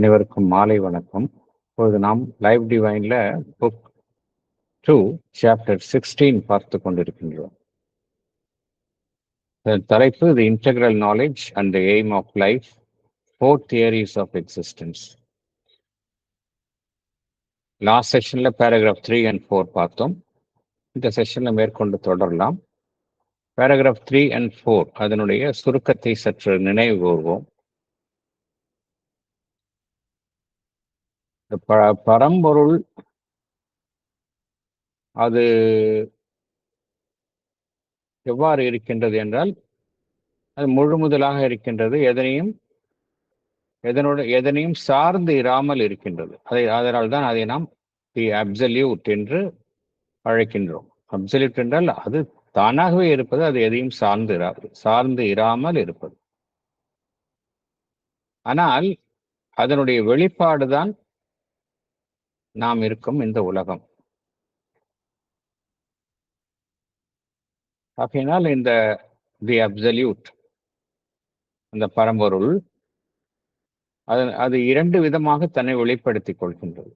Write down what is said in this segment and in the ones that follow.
அனைவருக்கும் மாலை வணக்கம். இப்போது நாம் லைவ் டிவைன்ல புக் 2 சாப்டர் 16 பார்த்து கொண்டிருக்கின்றோம். தலைப்பு the integral knowledge and the aim of life, 4 theories of existence. Last செஷன்ல பேராகிராஃப் 3 and 4 பார்த்தோம். இந்த செஷன்ல மேற்கொண்டு தொடரலாம். பேராகிராஃப் 3 and 4 அதனுடைய சுருக்கத்தை சற்று நினைவு கூர்வோம். பரம்பொருள் அது எவ்வாறு இருக்கின்றது என்றால், அது முழு முதலாக இருக்கின்றது, எதனையும் சார்ந்து இராமல் இருக்கின்றது. அதனால் தான் அதை நாம் தி அப்சல்யூட் என்று அழைக்கின்றோம். அப்சல்யூட் என்றால் அது தானாகவே இருப்பது, அது எதையும் சார்ந்து இராமல் இருப்பது. ஆனால் அதனுடைய வெளிப்பாடுதான் நாம் இருக்கும் இந்த உலகம். ஆகையினால் இந்த தி அப்சல்யூட், அந்த பரம்பொருள், அது 2 விதமாக தன்னை வெளிப்படுத்திக் கொள்கின்றது.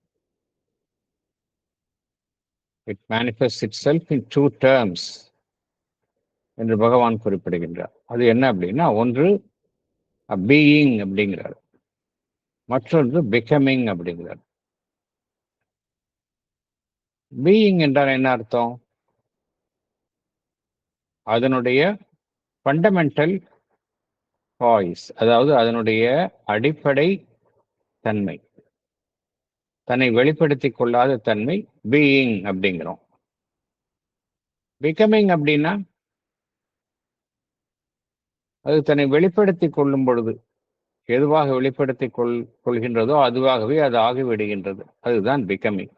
It manifests itself in 2 terms என்று பகவான் குறிப்பிடுகின்றார். அது என்ன அப்படின்னா, ஒன்று பீயிங் அப்படிங்கிறார், மற்றொன்று பிகமிங் அப்படிங்கிறார். பீயிங் என்றால் என்ன அர்த்தம்? அதனுடைய ஃபண்டமெண்டல் வாய்ஸ், அதாவது அதனுடைய அடிப்படை தன்மை, தன்னை வெளிப்படுத்திக் கொள்ளாத தன்மை பீயிங் அப்படிங்கிறோம். பிகமிங் அப்படின்னா, அது தன்னை வெளிப்படுத்திக் கொள்ளும் பொழுது எதுவாக வெளிப்படுத்திக் கொள்கின்றதோ அதுவாகவே அது ஆகிவிடுகின்றது. அதுதான் பிகமிங்.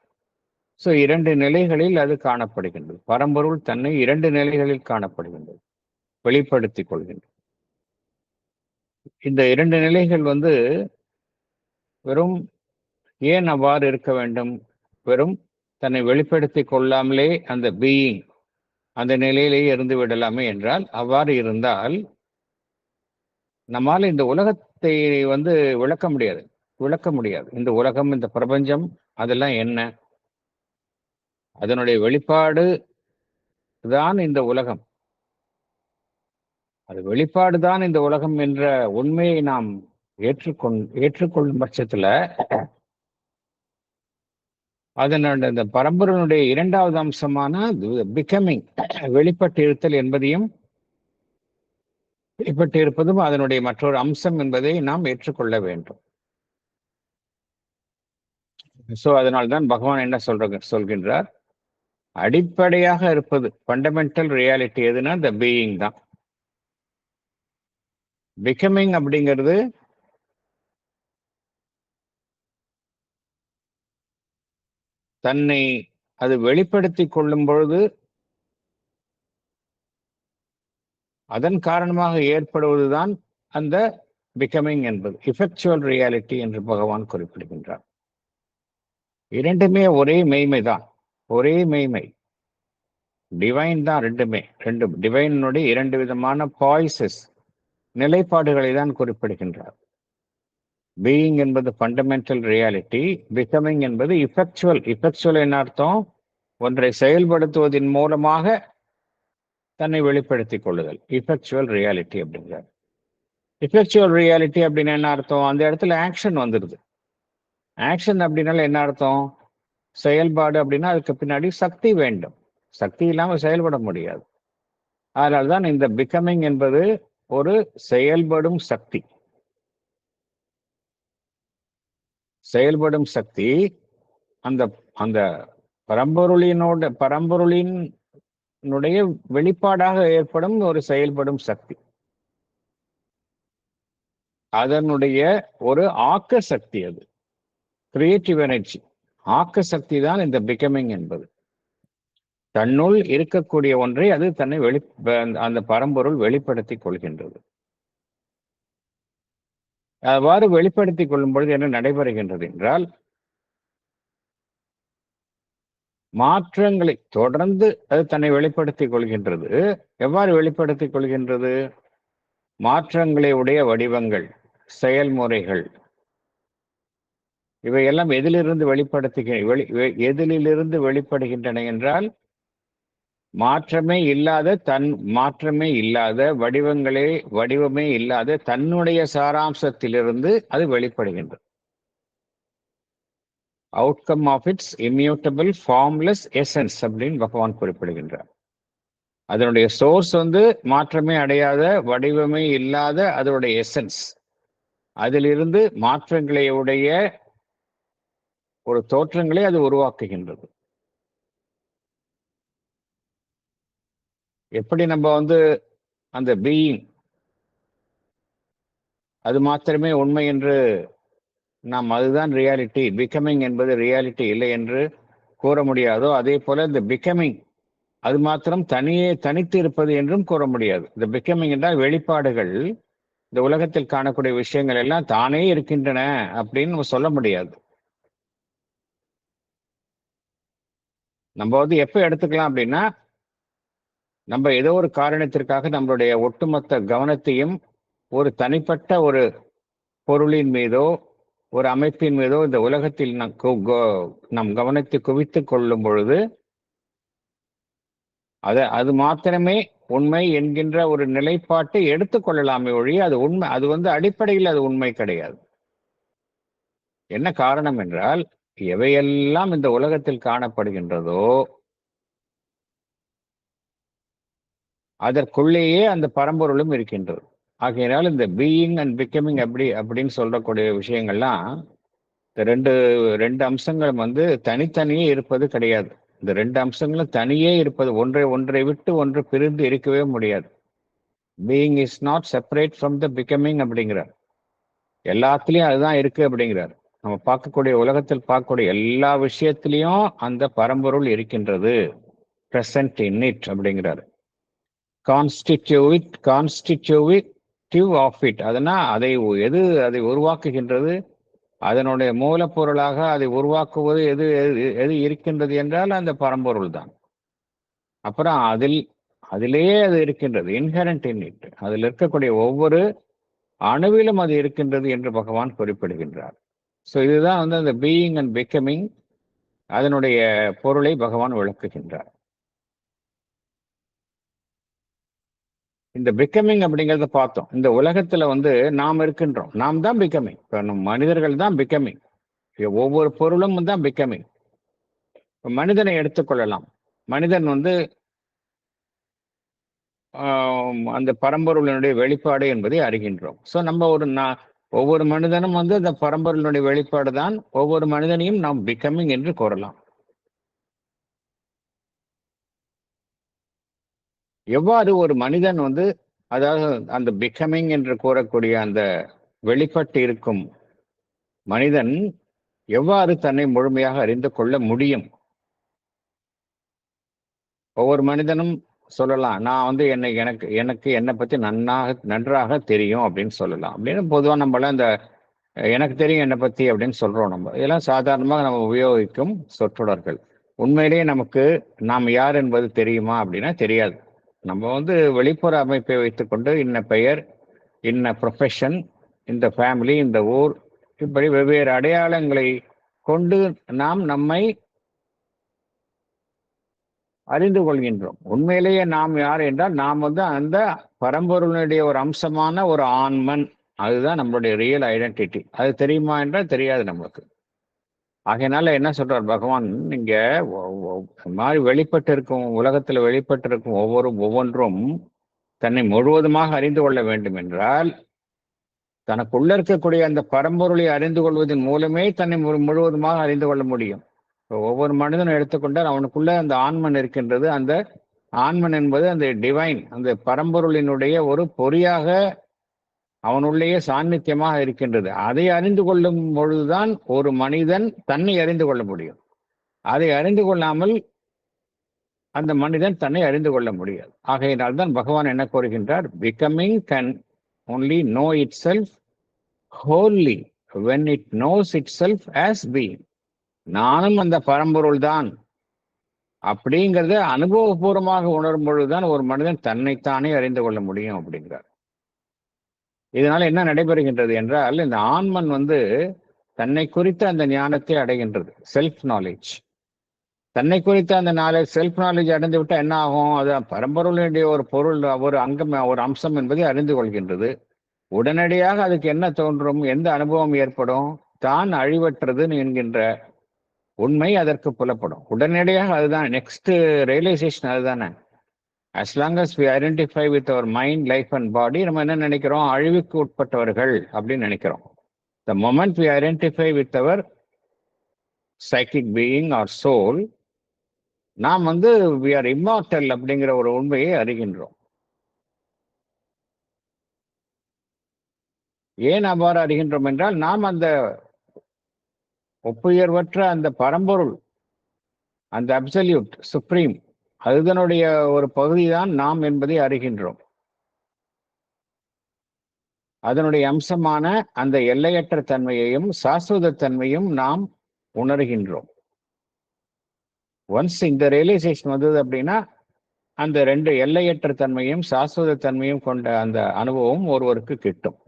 ஸோ 2 நிலைகளில் அது காணப்படுகின்றது. பரம்பொருள் தன்னை 2 நிலைகளில் காணப்படுகின்றது, வெளிப்படுத்திக் கொள்கின்றது. இந்த 2 நிலைகள் வெறும் ஏன் அவ்வாறு இருக்க வேண்டும்? வெறும் தன்னை வெளிப்படுத்திக் கொள்ளாமலே அந்த பீயிங் அந்த நிலையிலேயே இருந்து விடலாமே என்றால், அவ்வாறு இருந்தால் நம்மால் இந்த உலகத்தை விளக்க முடியாது. இந்த உலகம், இந்த பிரபஞ்சம், அதெல்லாம் என்ன? அதனுடைய வெளிப்பாடு தான் இந்த உலகம். அது வெளிப்பாடுதான் இந்த உலகம் என்ற உண்மையை நாம் ஏற்றுக்கொள்ளும் பட்சத்துல, அதனுடைய இந்த பரம்பொருளுடைய 2வது அம்சமான பிகமிங், வெளிப்பட்டிருத்தல் என்பதையும், வெளிப்பட்டிருப்பதும் அதனுடைய மற்றொரு அம்சம் என்பதை நாம் ஏற்றுக்கொள்ள வேண்டும். சோ அதனால்தான் பகவான் என்ன சொல்கின்றார்? அடிப்படையாக இருப்பது, ஃபண்டமெண்டல் ரியாலிட்டி எதுனா த பீயிங் தான். பிகமிங் அப்படிங்கிறது தன்னை அது வெளிப்படுத்திக் கொள்ளும் பொழுது அதன் காரணமாக ஏற்படுவதுதான் அந்த பிகமிங் என்பது, இஃபெக்சுவல் ரியாலிட்டி என்று பகவான் குறிப்பிடுகின்றார். 2மே ஒரே மெய்மைதான், ஒரே மெய்மை, டிவைன் தான். 2 டிவைனுடைய 2 விதமான பாய்ஸஸ், நிலைப்பாடுகளை தான் குறிப்பிடுகின்றார். பீயிங் என்பது ஃபண்டமெண்டல் ரியாலிட்டி, பிகமிங் என்பது இஃபெக்சுவல். இஃபெக்சுவல் என்ன அர்த்தம்? ஒன்றை செயல்படுத்துவதன் மூலமாக தன்னை வெளிப்படுத்திக் கொள்ளுதல், இஃபெக்சுவல் ரியாலிட்டி அப்படிங்கிறார். இஃபெக்சுவல் ரியாலிட்டி அப்படின்னு என்ன அர்த்தம்? அந்த இடத்துல ஆக்ஷன் வந்துடுது. ஆக்ஷன் அப்படின்னால என்ன அர்த்தம்? செயல்பாடு அப்படின்னா அதுக்கு பின்னாடி சக்தி வேண்டும். சக்தி இல்லாமல் செயல்பட முடியாது. அதனால்தான் இந்த பிகமிங் என்பது ஒரு செயல்படும் சக்தி. செயல்படும் சக்தி அந்த அந்த பரம்பொருளினுடைய வெளிப்பாடாக ஏற்படும் ஒரு செயல்படும் சக்தி. அதனுடைய ஒரு ஆக்க சக்தி, அது கிரியேட்டிவ் எனர்ஜி, ஆக்க சக்தி தான் இந்த பிகமிங் என்பது. தன்னுள் இருக்கக்கூடிய ஒன்றை அது தன்னை அந்த பரம்பொருள் வெளிப்படுத்திக் கொள்கின்றது. அவ்வாறு வெளிப்படுத்திக் கொள்ளும் பொழுது என்ன நடைபெறுகின்றது என்றால், மாற்றங்களை தொடர்ந்து அது தன்னை வெளிப்படுத்திக் கொள்கின்றது. எவ்வாறு வெளிப்படுத்திக் கொள்கின்றது? மாற்றங்களை உடைய வடிவங்கள், செயல்முறைகள், இவையெல்லாம் எதிலிருந்து வெளிப்படுகின்றன என்றால் மாற்றமே இல்லாத வடிவமே இல்லாத தன்னுடைய சாராம்சத்திலிருந்து அது வெளிப்படுகின்றது. Outcome of its immutable formless essence அப்படின்னு பகவான் குறிப்பிடுகின்றார். அதனுடைய சோர்ஸ் மாற்றமே அடையாத வடிவமே இல்லாத அதனுடைய எசன்ஸ், அதிலிருந்து மாற்றங்களை உடைய ஒரு தோற்றங்களை அது உருவாக்குகின்றது. எப்படி நம்ம அந்த பீயிங் அது மாத்திரமே உண்மை என்று நாம் அதுதான் ரியாலிட்டி, பிகமிங் என்பது ரியாலிட்டி இல்லை என்று கூற முடியாதோ, அதே போல இந்த பிகமிங் அது மாத்திரம் தனித்து இருப்பது என்றும் கூற முடியாது. இந்த பிகமிங் என்றால் வெளிப்பாடுகள், இந்த உலகத்தில் காணக்கூடிய விஷயங்கள் எல்லாம் தானே இருக்கின்றன அப்படின்னு நம்ம சொல்ல முடியாது. நம்ம எப்ப எடுத்துக்கலாம் அப்படின்னா, நம்ம ஏதோ ஒரு காரணத்திற்காக நம்மளுடைய ஒட்டுமொத்த கவனத்தையும் ஒரு தனிப்பட்ட ஒரு பொருளின் மீதோ ஒரு அமைப்பின் மீதோ இந்த உலகத்தில் நம் கவனத்தை குவித்துக் கொள்ளும் பொழுது அது மாத்திரமே உண்மை என்கின்ற ஒரு நிலைப்பாட்டை எடுத்துக்கொள்ளலாமே ஒழிய அது உண்மை, அது அடிப்படையில் அது உண்மை கிடையாது. என்ன காரணம் என்றால், எவையெல்லாம் இந்த உலகத்தில் காணப்படுகின்றதோ அதற்குள்ளேயே அந்த பரம்பொருளும் இருக்கின்றது. ஆகையினால் இந்த பீயிங் அண்ட் பிகமிங் அப்படின்னு சொல்லக்கூடிய விஷயங்கள்லாம் இந்த ரெண்டு அம்சங்களும் தனித்தனியே இருப்பது கிடையாது. இந்த ரெண்டு அம்சங்களும் தனியே இருப்பது, ஒன்றை விட்டு ஒன்று பிரிந்து இருக்கவே முடியாது. Being is not separate from the becoming அப்படிங்கிறார். எல்லாத்துலேயும் அதுதான் இருக்கு அப்படிங்கிறார். நம்ம பார்க்கக்கூடிய உலகத்தில் பார்க்கக்கூடிய எல்லா விஷயத்திலையும் அந்த பரம்பொருள் இருக்கின்றது, பிரசன்ட் இன் இட் அப்படிங்கிறார். கான்ஸ்டிடியூட்டிவ் ஆஃப் இட், அதனால் அதை உருவாக்குகின்றது, அதனுடைய மூலப்பொருளாக அதை உருவாக்குவது எது இருக்கின்றது என்றால் அந்த பரம்பொருள் தான். அப்புறம் அதிலேயே அது இருக்கின்றது, இன்ஹெரண்ட் இன் இட், அதில் இருக்கக்கூடிய ஒவ்வொரு அணுவிலும் அது இருக்கின்றது என்று பகவான் குறிப்பிடுகின்றார். ஸோ இதுதான் அந்த பீயிங் அண்ட் பிகமிங், அதனுடைய பொருளை பகவான் விளக்குகின்றார். இந்த பிகமிங் அப்படிங்கிறத பார்த்தோம். இந்த உலகத்துல நாம் இருக்கின்றோம், நாம் தான் பிகமிங். மனிதர்கள் தான் பிகமிங், ஒவ்வொரு பொருளும் தான் பிகமிங். மனிதனை எடுத்துக்கொள்ளலாம். மனிதன் அந்த பரம்பொருளினுடைய வெளிப்பாடு என்பதை அறிகின்றோம். ஸோ நம்ம ஒவ்வொரு மனிதனும் அந்த பரம்பொருளினுடைய வெளிப்பாடு தான். ஒவ்வொரு மனிதனையும் நாம் பிகமிங் என்று கூறலாம். எவ்வாறு ஒரு மனிதன் அதாவது அந்த பிகமிங் என்று கூறக்கூடிய அந்த வெளிப்பட்டு இருக்கும் மனிதன் எவ்வாறு தன்னை முழுமையாக அறிந்து கொள்ள முடியும்? ஒவ்வொரு மனிதனும் சொல்லலாம், நான் எனக்கு என்னை பத்தி நன்றாக தெரியும் அப்படின்னு சொல்லலாம். அப்படின்னு பொதுவாக நம்மளாம் இந்த எனக்கு தெரியும் என்னை பத்தி அப்படின்னு சொல்றோம். நம்ம இதெல்லாம் சாதாரணமாக நம்ம உபயோகிக்கும் சொற்றொடர்கள். உண்மையிலேயே நமக்கு நாம் யார் என்பது தெரியுமா அப்படின்னா தெரியாது. நம்ம வெளிப்புற அமைப்பை வைத்துக்கொண்டு இன்ன பெயர், இன்ன ப்ரொஃபஷன், இந்த ஃபேமிலி, இந்த ஊர், இப்படி வெவ்வேறு அடையாளங்களை கொண்டு நாம் நம்மை அறிந்து கொள்கின்றோம். உண்மையிலேயே நாம் யார் என்றால் நாம் அந்த பரம்பொருளுடைய ஒரு அம்சமான ஒரு ஆன்மன். அதுதான் நம்மளுடைய ரியல் ஐடென்டிட்டி. அது தெரியுமா என்றால் தெரியாது நம்மளுக்கு. ஆகையினால என்ன சொல்றார் பகவான், நீங்க மாதிரி உலகத்துல வெளிப்பட்டு இருக்கும் ஒவ்வொன்றும் தன்னை முழுவதுமாக அறிந்து கொள்ள வேண்டும் என்றால் தனக்குள்ள இருக்கக்கூடிய அந்த பரம்பொருளை அறிந்து கொள்வதன் மூலமே தன்னை முழுவதுமாக அறிந்து கொள்ள முடியும். ஒவ்வொரு மனிதனும் எடுத்துக்கொண்டால் அவனுக்குள்ள அந்த ஆன்மன் இருக்கின்றது. அந்த ஆன்மன் என்பது அந்த டிவைன், அந்த பரம்பொருளினுடைய ஒரு பொறியாக அவனுள்ளேயே சாநித்தியமாக இருக்கின்றது. அதை அறிந்து கொள்ளும் பொழுதுதான் ஒரு மனிதன் தன்னை அறிந்து கொள்ள முடியும். அதை அறிந்து கொள்ளாமல் அந்த மனிதன் தன்னை அறிந்து கொள்ள முடியாது. ஆகையினால்தான் பகவான் என்ன கூறுகின்றார், becoming can only know itself wholly when it knows itself as being. நானும் அந்த பரம்பொருள் தான் அப்படிங்கிறத அனுபவபூர்வமாக உணரும் பொழுதுதான் ஒரு மனிதன் தன்னைத்தானே அறிந்து கொள்ள முடியும் அப்படிங்கிறார். இதனால என்ன நடைபெறுகின்றது என்றால், இந்த ஆன்மன் தன்னை குறித்த அந்த ஞானத்தை அடைகின்றது, செல்ஃப் நாலேஜ். தன்னை குறித்த அந்த நாலேஜ், செல்ஃப் நாலேஜ் அடைந்து விட்டால் என்ன ஆகும்? அது பரம்பொருளுடைய ஒரு பொருள், ஒரு அங்கம், ஒரு அம்சம் என்பதை அறிந்து கொள்கின்றது. உடனடியாக அதுக்கு என்ன தோன்றும்? எந்த அனுபவம் ஏற்படும்? தான் அழிவற்றது என்கின்ற உண்மை அதற்கு புலப்படும். உடனடியாக அதுதான் நெக்ஸ்ட் ரியலைசேஷன். அதுதானே, as long as we identify with our mind, life and body, நம்ம என்ன நினைக்கிறோம்? அழிவுக்கு உட்பட்டவர்கள் அப்படின்னு நினைக்கிறோம். The moment we identify with our psychic being or soul, நாம் we are immortal அப்படிங்கிற ஒரு உண்மையை அறிகின்றோம். ஏன் அவ்வாறு அறிகின்றோம் என்றால், நாம் அந்த ஒப்புயர்வற்ற அந்த பரம்பொருள், அந்த அப்சல்யூட் சுப்ரீம், அதுதனுடைய ஒரு பகுதிதான் நாம் என்பதை அறிகின்றோம். அதனுடைய அம்சமான அந்த எல்லையற்ற தன்மையையும் சாஸ்வத தன்மையும் நாம் உணர்கின்றோம். ஒன்ஸ் இந்த ரியலைசேஷன் வந்தது அப்படின்னா, அந்த ரெண்டு எல்லையற்ற தன்மையும் சாஸ்வத தன்மையும் கொண்ட அந்த அனுபவம் ஒருவருக்கு கிட்டும்.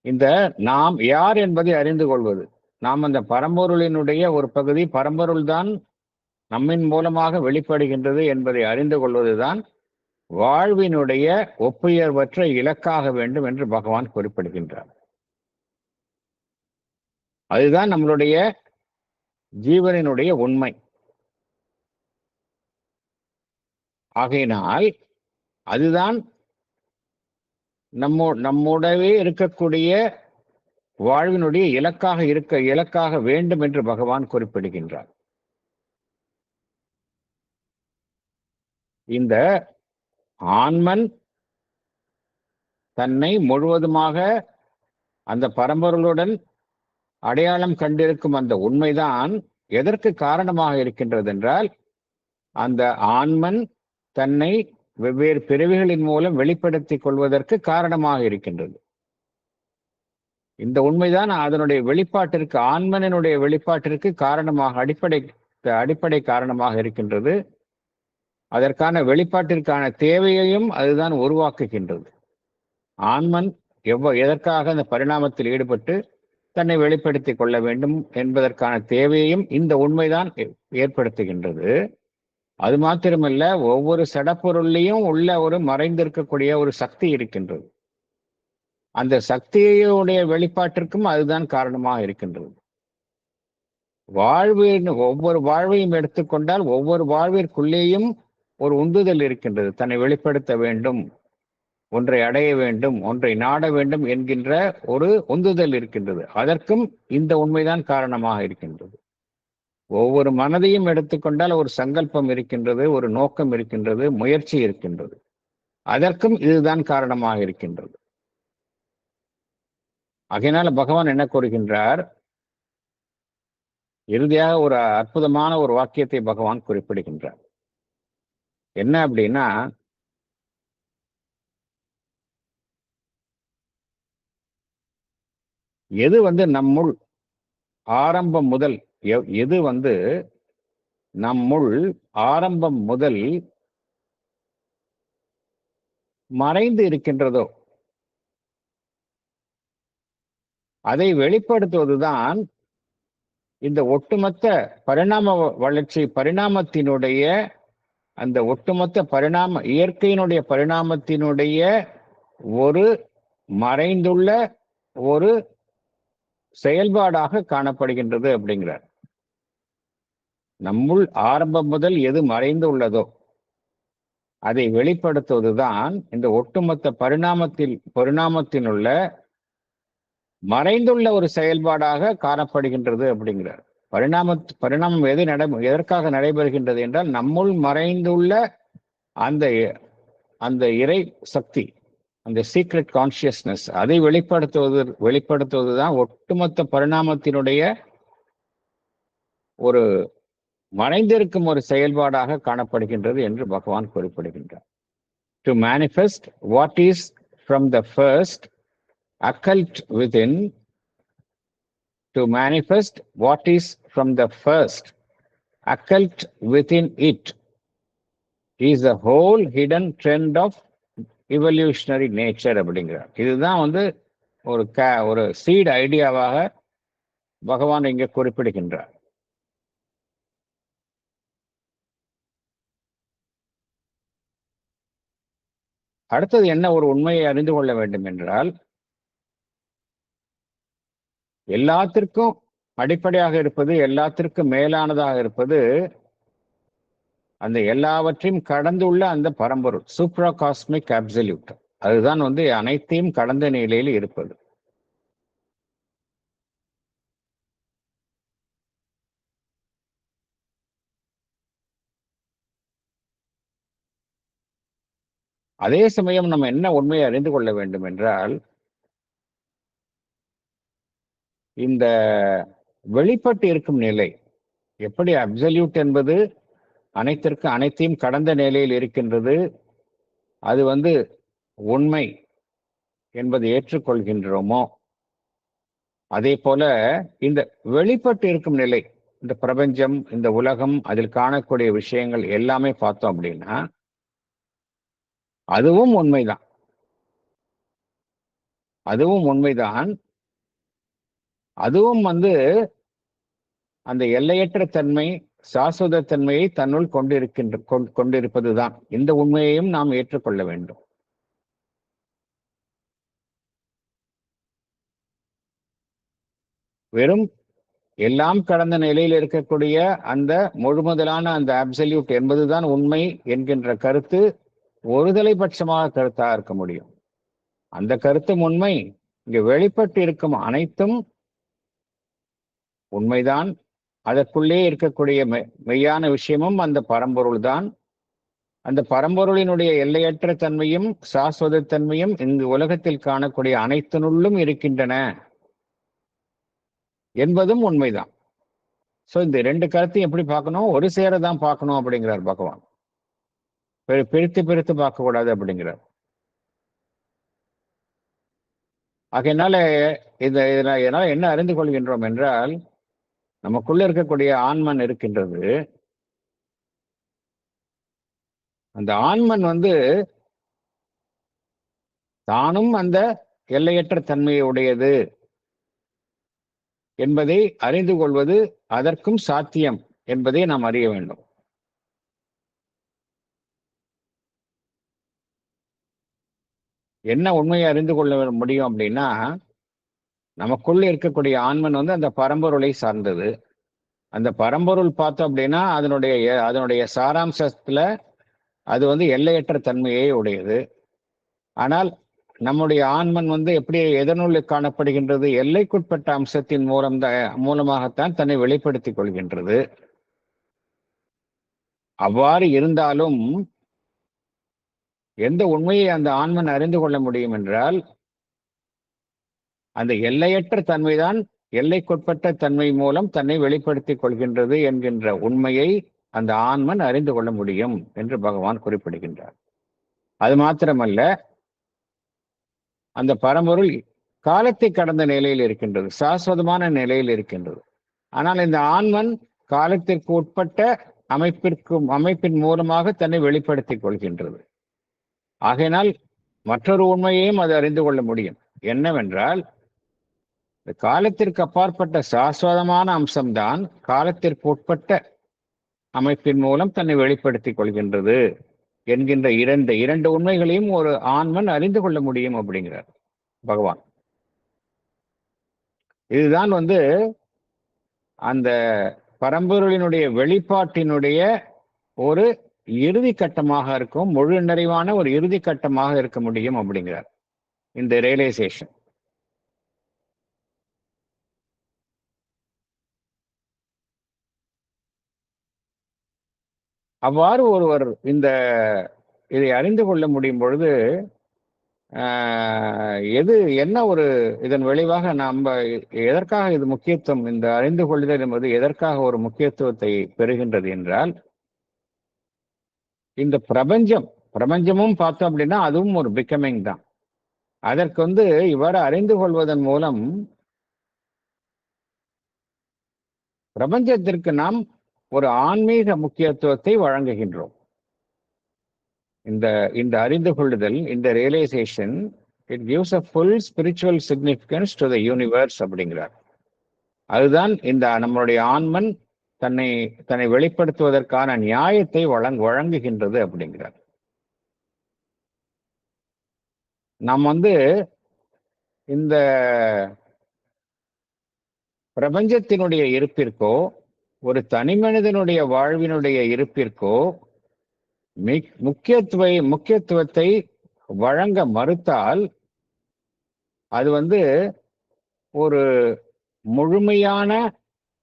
இந்த நாம் யார் என்பதை அறிந்து கொள்வது, நாம் அந்த பரம்பொருளினுடைய ஒரு பகுதி, பரம்பொருள் தான் நம்மின் மூலமாக வெளிப்படுகின்றது என்பதை அறிந்து கொள்வதுதான் வாழ்வினுடைய ஒப்புயர்வற்ற இலக்காக வேண்டும் என்று பகவான் குறிப்பிடுகின்றார். அதுதான் நம்மளுடைய ஜீவனினுடைய உண்மை. ஆகையினால் அதுதான் நம்முடவே இருக்கக்கூடிய வாழ்வினுடைய இலக்காக வேண்டும் என்று பகவான் குறிப்பிடுகின்றார். இந்த ஆன்மன் தன்னை முழுவதுமாக அந்த பரம்பொருளுடன் அடையாளம் கண்டிருக்கும் அந்த உண்மைதான் எதற்கு காரணமாக இருக்கின்றது என்றால், அந்த ஆன்மன் தன்னை வெவ்வேறு பிறவிகளின் மூலம் வெளிப்படுத்திக் கொள்வதற்கு காரணமாக இருக்கின்றது. இந்த உண்மைதான் அதனுடைய வெளிப்பாட்டிற்கு, ஆன்மனினுடைய வெளிப்பாட்டிற்கு காரணமாக, அடிப்படை காரணமாக இருக்கின்றது. அதற்கான வெளிப்பாட்டிற்கான தேவையையும் அதுதான் உருவாக்குகின்றது. ஆன்மன் எதற்காக அந்த பரிணாமத்தில் ஈடுபட்டு தன்னை வெளிப்படுத்திக் கொள்ள வேண்டும் என்பதற்கான தேவையையும் இந்த உண்மைதான் ஏற்படுத்துகின்றது. அது மாத்திரமல்ல, ஒவ்வொரு சடப்பொருளையும் உள்ள ஒரு மறைந்திருக்கக்கூடிய ஒரு சக்தி இருக்கின்றது. அந்த சக்தியுடைய வெளிப்பாட்டிற்கும் அதுதான் காரணமாக இருக்கின்றது. ஒவ்வொரு வாழ்வையும் எடுத்துக்கொண்டால் ஒவ்வொரு வாழ்விற்குள்ளேயும் ஒரு உந்துதல் இருக்கின்றது. தன்னை வெளிப்படுத்த வேண்டும், ஒன்றை அடைய வேண்டும், ஒன்றை நாட வேண்டும் என்கின்ற ஒரு உந்துதல் இருக்கின்றது. அதற்கும் இந்த உண்மைதான் காரணமாக இருக்கின்றது. ஒவ்வொரு மனதையும் எடுத்துக்கொண்டால் ஒரு சங்கல்பம் இருக்கின்றது, ஒரு நோக்கம் இருக்கின்றது, முயற்சி இருக்கின்றது. அதற்கும் இதுதான் காரணமாக இருக்கின்றது. ஆகையினால பகவான் என்ன கூறுகின்றார்? இறுதியாக ஒரு அற்புதமான ஒரு வாக்கியத்தை பகவான் குறிப்பிடுகின்றார். என்ன அப்படின்னா, எது நம்முள் ஆரம்பம் முதல், எது நம்முள் ஆரம்பம் முதல் மறைந்து இருக்கின்றதோ அதை வெளிப்படுத்துவதுதான் இந்த ஒட்டுமொத்த பரிணாம வளர்ச்சி, பரிணாமத்தினுடைய அந்த ஒட்டுமொத்த இயற்கையினுடைய பரிணாமத்தினுடைய ஒரு மறைந்துள்ள ஒரு செயல்பாடாக காணப்படுகின்றது அப்படிங்கிறார். நம்முள் ஆரம்பம் முதல் எது மறைந்து உள்ளதோ அதை வெளிப்படுத்துவதுதான் இந்த ஒட்டுமொத்த பரிணாமத்தினுள்ள மறைந்துள்ள ஒரு செயல்பாடாக காணப்படுகின்றது அப்படிங்கிறார். பரிணாமம் எதற்காக நடைபெறுகின்றது என்றால், நம்முள் மறைந்துள்ள அந்த இறை சக்தி, அந்த சீக்ரெட் கான்சியஸ்னஸ், அதை வெளிப்படுத்துவதுதான் ஒட்டுமொத்த பரிணாமத்தினுடைய ஒரு மறைந்திருக்கும் ஒரு செயல்பாடாக காணப்படுகின்றது என்று பகவான் குறிப்பிடுகின்றார். To manifest what is from the first occult within, to manifest what is from the first occult within it, is the whole hidden trend of evolutionary nature அப்படிங்கிறார். இதுதான் ஒரு சீட் ஐடியாவாக பகவான் இங்கே குறிப்பிடுகின்றார். அடுத்தது என்ன ஒரு உண்மையை அறிந்து கொள்ள வேண்டும் என்றால், எல்லாத்திற்கும் அடிப்படையாக இருப்பது, எல்லாத்திற்கும் மேலானதாக இருப்பது அந்த எல்லாவற்றையும் கடந்துள்ள அந்த பரம்பொருள், சூப்ரா காஸ்மிக் அப்சல்யூட். அதுதான் அனைத்தையும் கடந்த நிலையில் இருப்பது. அதே சமயம் நம்ம என்ன உண்மையை அறிந்து கொள்ள வேண்டும் என்றால், இந்த வெளிப்பட்டு இருக்கும் நிலை, எப்படி அப்சல்யூட் என்பது அனைத்தையும் கடந்த நிலையில் இருக்கின்றது, அது உண்மை என்பதை ஏற்றுக்கொள்கின்றோமோ, அதே போல இந்த வெளிப்பட்டு இருக்கும் நிலை, இந்த பிரபஞ்சம், இந்த உலகம், அதில் காணக்கூடிய விஷயங்கள் எல்லாமே பார்த்தோம் அப்படின்னா அதுவும் உண்மைதான். அதுவும் உண்மைதான். அதுவும் அந்த எல்லையற்ற தன்மை, சாஸ்வத தன்மையை தன்னுள் கொண்டிருப்பதுதான். இந்த உண்மையையும் நாம் ஏற்றுக்கொள்ள வேண்டும். வெறும் எல்லாம் கடந்த நிலையில் இருக்கக்கூடிய அந்த முழுமுதலான அந்த அப்சல்யூட் என்பதுதான் உண்மை என்கின்ற கருத்து ஒருதலைபட்சமாக கருத்தாக இருக்க முடியும். அந்த கருத்தும் உண்மை. இங்கு வெளிப்பட்டு இருக்கும் அனைத்தும் உண்மைதான். அதற்குள்ளே இருக்கக்கூடிய மெய்யான விஷயமும் அந்த பரம்பொருள் தான். அந்த பரம்பொருளினுடைய எல்லையற்ற தன்மையும் சாஸ்வத தன்மையும் இங்கு உலகத்தில் காணக்கூடிய அனைத்தினுள்ளும் இருக்கின்றன என்பதும் உண்மைதான். சோ இந்த ரெண்டு கருத்தையும் எப்படி பார்க்கணும்? ஒரு சேரதான் பார்க்கணும் அப்படிங்கிறார் பகவான். பிரித்து பிரித்து பார்க்க கூடாது அப்படிங்கிறார். ஆகையினால இதனால என்ன அறிந்து கொள்கின்றோம் என்றால், நமக்குள்ள இருக்கக்கூடிய ஆன்மன் இருக்கின்றது. அந்த ஆன்மன் தானும் அந்த எல்லையற்ற தன்மையை உடையது என்பதை அறிந்து கொள்வது அதற்கும் சாத்தியம் என்பதை நாம் அறிய வேண்டும். என்ன உண்மையை அறிந்து கொள்ள முடியும் அப்படின்னா, நமக்குள்ள இருக்கக்கூடிய ஆன்மன் அந்த பரம்பொருளை சார்ந்தது. அந்த பரம்பொருள் பார்த்தோம் அப்படின்னா அதனுடைய சாராம்சத்துல அது எல்லையற்ற தன்மையை உடையது. ஆனால் நம்முடைய ஆன்மன் எப்படி எதனுள் காணப்படுகின்றது? எல்லைக்குட்பட்ட அம்சத்தின் மூலமாகத்தான் தன்னை வெளிப்படுத்திக் கொள்கின்றது. அவ்வாறு இருந்தாலும் எந்த உண்மையை அந்த ஆன்மன் அறிந்து கொள்ள முடியும் என்றால், அந்த எல்லையற்ற தன்மைதான் எல்லைக்குட்பட்ட தன்மை மூலம் தன்னை வெளிப்படுத்திக் கொள்கின்றது என்கின்ற உண்மையை அந்த ஆன்மன் அறிந்து கொள்ள முடியும் என்று பகவான் குறிப்பிடுகின்றார். அது மாத்திரமல்ல, அந்த பரம்பொருள் காலத்தை கடந்த நிலையில் இருக்கின்றது, சாஸ்வதமான நிலையில் இருக்கின்றது. ஆனால் இந்த ஆன்மன் காலத்திற்கு உட்பட்ட அமைப்பின் மூலமாக தன்னை வெளிப்படுத்திக் கொள்கின்றது. ஆகையினால் மற்றொரு உண்மையையும் அது அறிந்து கொள்ள முடியும். என்னவென்றால், காலத்திற்கு அப்பாற்பட்ட சாஸ்வதமான அம்சம்தான் காலத்திற்கு உட்பட்ட அமைப்பின் மூலம் தன்னை வெளிப்படுத்திக் கொள்கின்றது என்கின்ற இரண்டு உண்மைகளையும் ஒரு ஆன்மன் அறிந்து கொள்ள முடியும் அப்படிங்கிறார் பகவான். இதுதான் அந்த பரம்பொருளினுடைய வெளிப்பாட்டினுடைய ஒரு இறுதி கட்டமாக இருக்கும், முழு நிறைவான ஒரு இறுதி கட்டமாக இருக்க முடியும் அப்படிங்கிறார் இந்த ரியலைசேஷன். அவ்வாறு ஒருவர் இதை அறிந்து கொள்ள முடியும் பொழுது என்ன இதன் விளைவாக எதற்காக இது முக்கியத்துவம், இந்த அறிந்து கொள்ளுதல் என்பது எதற்காக ஒரு முக்கியத்துவத்தை பெறுகின்றது என்றால், இந்த பிரபஞ்சமும் பார்த்தோம் அப்படின்னா அதுவும் ஒரு பிகமிங் தான். அதற்கு இவ்வாறு அறிந்து கொள்வதன் மூலம் பிரபஞ்சத்திற்கு நாம் ஒரு ஆன்மீக முக்கியத்துவத்தை வழங்குகின்றோம். இந்த அறிந்து கொள்ளுதல், இந்த realisation it gives a full spiritual significance to the universe அப்படிங்கிறார். அதுதான் இந்த நம்மளுடைய ஆன்மன் தன்னை தன்னை வெளிப்படுத்துவதற்கான நியாயத்தை வழங்குகின்றது அப்படிங்கிறார். நாம் இந்த பிரபஞ்சத்தினுடைய இருப்பிற்கோ ஒரு தனி மனிதனுடைய வாழ்வினுடைய இருப்பிற்கோ முக்கியத்துவத்தை வழங்க மறுத்தால் அது ஒரு முழுமையான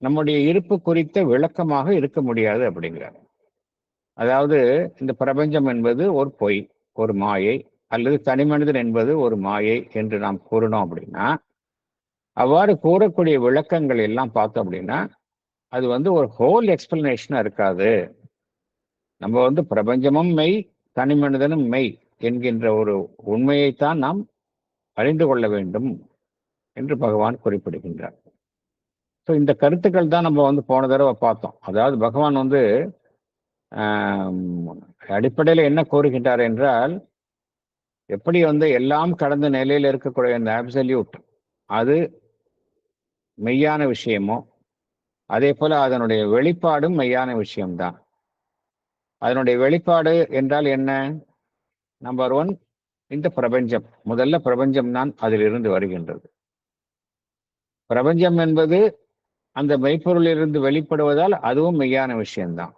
நம்முடைய இருப்பு குறித்த விளக்கமாக இருக்க முடியாது அப்படிங்கிறார். அதாவது இந்த பிரபஞ்சம் என்பது ஒரு பொய், ஒரு மாயை, அல்லது தனி மனிதன் என்பது ஒரு மாயை என்று நாம் கூறணும் அப்படின்னா, அவ்வாறு கூறக்கூடிய விளக்கங்கள் எல்லாம் பார்த்தோம் அப்படின்னா அது ஒரு ஹோல் எக்ஸ்பிளனேஷனா இருக்காது. நம்ம பிரபஞ்சமும் மெய், தனி மனிதனும் மெய் என்கின்ற ஒரு உண்மையைத்தான் நாம் அறிந்து கொள்ள வேண்டும் என்று பகவான் குறிப்பிடுகின்றார். ஸோ இந்த கருத்துக்கள் தான் நம்ம போன தடவை பார்த்தோம். அதாவது பகவான் அடிப்படையில் என்ன கூறுகின்றார் என்றால், எப்படி எல்லாம் கடந்த நிலையில் இருக்கக்கூடிய அந்த அப்சல்யூட் அது மெய்யான விஷயமோ, அதே போல அதனுடைய வெளிப்பாடும் மெய்யான விஷயம்தான். அதனுடைய வெளிப்பாடு என்றால் என்ன? நம்பர் 1, இந்த பிரபஞ்சம். முதல்ல பிரபஞ்சம் தான் அதிலிருந்து வருகின்றது. பிரபஞ்சம் என்பது அந்த மெய்ப்பொருளிலிருந்து வெளிப்படுவதால் அதுவும் மெய்யான விஷயம்தான்.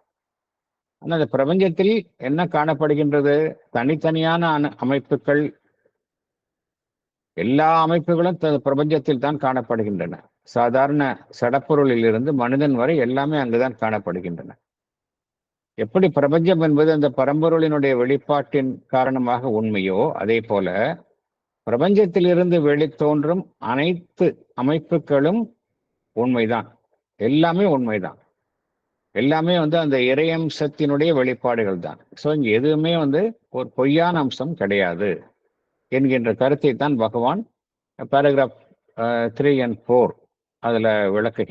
ஆனால் அந்த பிரபஞ்சத்தில் என்ன காணப்படுகின்றது? தனித்தனியான அமைப்புகள், எல்லா அமைப்புகளும் பிரபஞ்சத்தில் தான் காணப்படுகின்றன. சாதாரண சடப்பொருளில் இருந்து மனிதன் வரை எல்லாமே அங்குதான் காணப்படுகின்றன. எப்படி பிரபஞ்சம் என்பது அந்த பரம்பொருளினுடைய வெளிப்பாட்டின் காரணமாக உண்மையோ, அதே போல பிரபஞ்சத்திலிருந்து வெளித்தோன்றும் அனைத்து அமைப்புகளும் உண்மைதான். எல்லாமே உண்மைதான். எல்லாமே அந்த இறையம்சத்தினுடைய வெளிப்பாடுகள் தான். ஸோ இங்க எதுவுமே ஒரு பொய்யான அம்சம் கிடையாது என்கின்ற கருத்தை தான் பகவான் பேராகிராஃப் 3 and 4 அதுல விளக்குகின்றார்.